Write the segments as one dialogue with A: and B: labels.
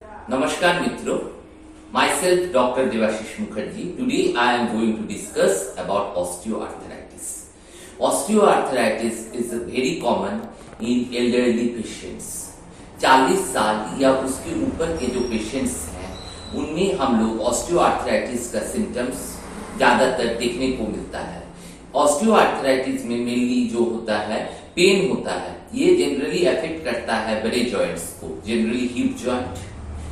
A: Namaskar Mitro, myself Dr. Devashish Mukherjee. Today I am going to discuss about osteoarthritis. Osteoarthritis is very common in elderly patients. 40 साल या उसके ऊपर के जो patients हैं उनमें हम लोग ऑस्टियोआर्थराइटिस का सिम्टम्स ज़्यादातर देखने को मिलता है। ऑस्टियोआर्थराइटिस में मेनली जो होता है पेन होता है, ये जनरली अफेक्ट करता है बड़े जॉइंट्स को, generally hip joint,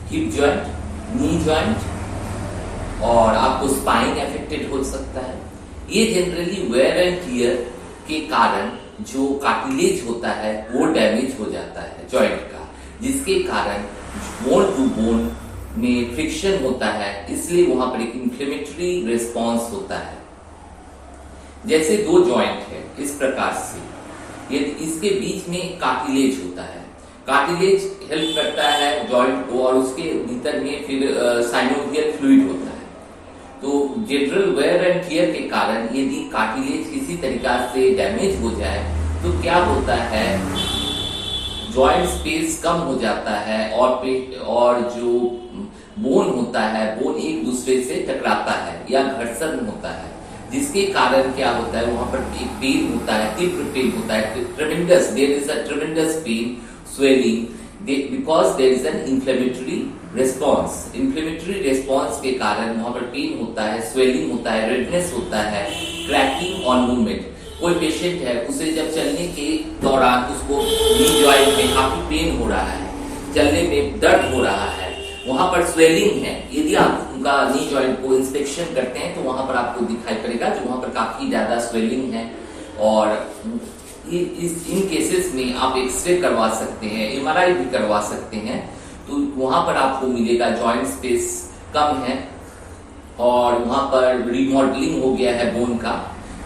A: knee joint और आपको स्पाइन अफेक्टेड हो सकता है। ये जनरली वेयर एंड टियर के कारण जो कार्टिलेज होता है वो डैमेज हो जाता है जॉइंट का, जिसके कारण बोन टू बोन में फ्रिक्शन होता है, इसलिए वहां पर एक इंफ्लेमेटरी रिस्पॉन्स होता है। जैसे दो जॉइंट है इस प्रकार से, ये इसके बीच में कार्टिलेज होता है, कार्टिलेज हेल्प करता है जॉइंट को और उसके भीतर में फिर साइनोवियल फ्लूइड होता है। तो जनरल वेयर एंड टियर के कारण यदि कार्टिलेज किसी तरीका से डैमेज हो जाए तो क्या होता है, जॉइंट स्पेस कम हो जाता है और जो बोन होता है बोन एक दूसरे से टकराता है या घर्षण होता है, जिसके कारण क्या होता है वहां पर एक पेन होता है, तीव्र पेन होता है, tremendous, there is a tremendous pain, swelling because there is an inflammatory response. Inflammatory response के कारण वहां पर पेन होता है, swelling होता है, redness होता है, cracking on movement. कोई पेशेंट है उसे जब चलने के दौरान उसको नी जॉइंट में काफी पेन हो रहा है, चलने में दर्द हो रहा है, वहां पर स्वेलिंग है, यदि आप उनका नी जॉइंट को इंस्पेक्शन करते हैं तो वहां पर आपको दिखाई पड़ेगा जो वहां पर काफी ज्यादा स्वेलिंग है। और इन केसेस में आप एक्सरे करवा सकते हैं, एमआरआई भी करवा सकते हैं, तो वहां पर आपको मिलेगा जॉइंट स्पेस कम है और वहां पर रिमॉडलिंग हो गया है बोन का,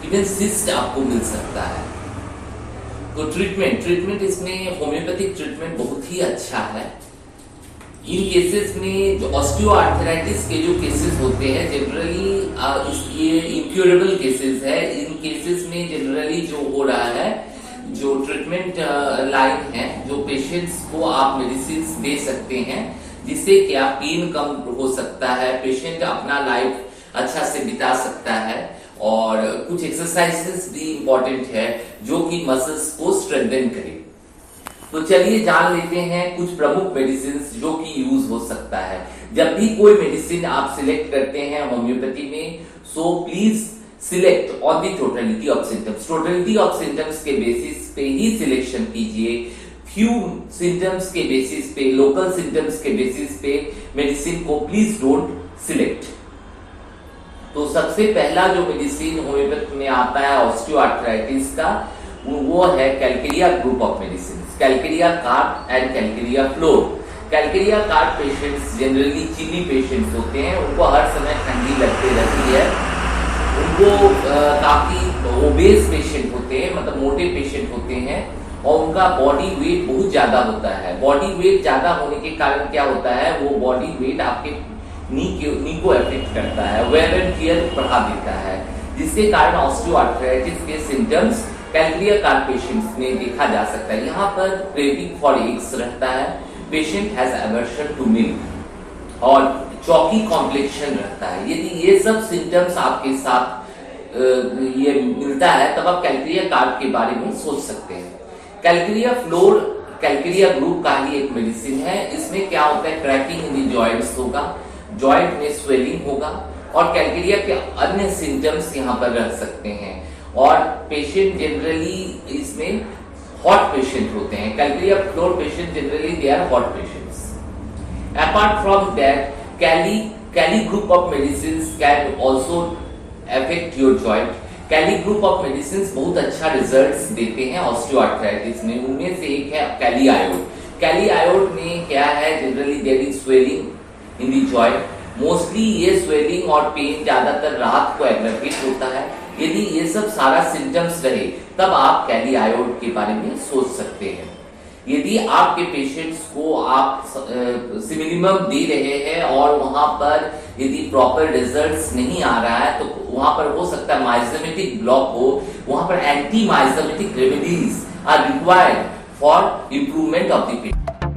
A: इवन सिस्ट आपको मिल सकता है। तो ट्रीटमेंट इसमें होम्योपैथिक ट्रीटमेंट बहुत ही अच्छा है। इन केसेस में जो ऑस्टियोआर्थराइटिस के जो केसेस होते हैं जनरली ये इंक्योरेबल केसेस है। इन केसेस में जनरली जो हो रहा है, जो ट्रीटमेंट लाइन है, जो पेशेंट्स को आप मेडिसिन दे सकते हैं जिससे क्या पेन कम हो सकता है, पेशेंट अपना लाइफ अच्छा से बिता सकता है। और कुछ एक्सरसाइजेस भी इंपॉर्टेंट है जो कि मसल्स को स्ट्रेंथन करे। तो चलिए जान लेते हैं कुछ प्रमुख मेडिसिन जो कि यूज हो सकता है। जब भी कोई मेडिसिन आप सिलेक्ट करते हैं होम्योपैथी में, so please select on the totality of symptoms. Totality of symptoms के बेसिस पे ही सिलेक्शन कीजिए। फ्यू सिम्टम्स के बेसिस पे, लोकल सिम्टम्स के बेसिस पे मेडिसिन को प्लीज डोंट सिलेक्ट। तो सबसे पहला जो मेडिसिन होम्योपैथी में आता है ऑस्टियोआर्थराइटिस का, वो है calcarea group of medicine, calcarea carb and calcarea fluor. Calcarea carb patients generally chilly patients होते हैं, उनको हर समय ठंडी लगती रहती है, उनको काफी ओबेस पेशेंट होते हैं, मतलब मोटे पेशेंट होते हैं और उनका बॉडी वेट बहुत ज्यादा होता है। बॉडी वेट ज्यादा होने के कारण क्या होता है, वो बॉडी वेट आपके नी को अफेक्ट करता है, वेयर एंड टियर बढ़ा देता है, जिसके कारण ऑस्टियोआर्थराइटिस के सिम्टम्स कैलकेरिया कार्प पेशेंट्स में देखा जा सकता है। यहाँ पर क्रेविंग फॉर एग्स रहता है, patient has aversion to milk और चौकी कॉम्प्लेक्शन रहता है। यदि ये सब सिम्टम्स आपके साथ ये मिलता है तब आप कैलकेरिया कार्प के बारे में सोच सकते हैं। कैलकेरिया फ्लोर कैलकेरिया ग्रुप का ही एक मेडिसिन है। इसमें क्या होता है, क्रैकिंग इन दी जॉइंट्स होगा, जॉइंट में स्वेलिंग होगा और कैलकेरिया के अन्य सिम्टम्स यहाँ पर रह सकते हैं। और पेशेंट जनरली इसमें हॉट पेशेंट होते हैं। Calcarea fluor patient generally they are hot patients. Apart from that kali group of medicine can also affect your joint. Kali group of medicine बहुत अच्छा रिजल्ट्स देते हैं ऑस्टियोआर्थराइटिस में। उनमें से एक है कैली आयोड। कैली आयोड में क्या है, generally there is swelling in the joint. Mostly ये स्वेलिंग और पेन ज्यादातर रात को एग्रेवेट होता है। यदि ये सब सारा सिम्टम्स रहे तब आप कैली आयोड के बारे में सोच सकते हैं। यदि आपके पेशेंट्स को आप सिमिलिमम दे रहे हैं और वहां पर यदि प्रॉपर रिजल्ट्स नहीं आ रहा है तो वहां पर हो सकता है माइजेमेटिक ब्लॉक हो, वहां पर anti miasmatic remedies are required for improvement of the patient.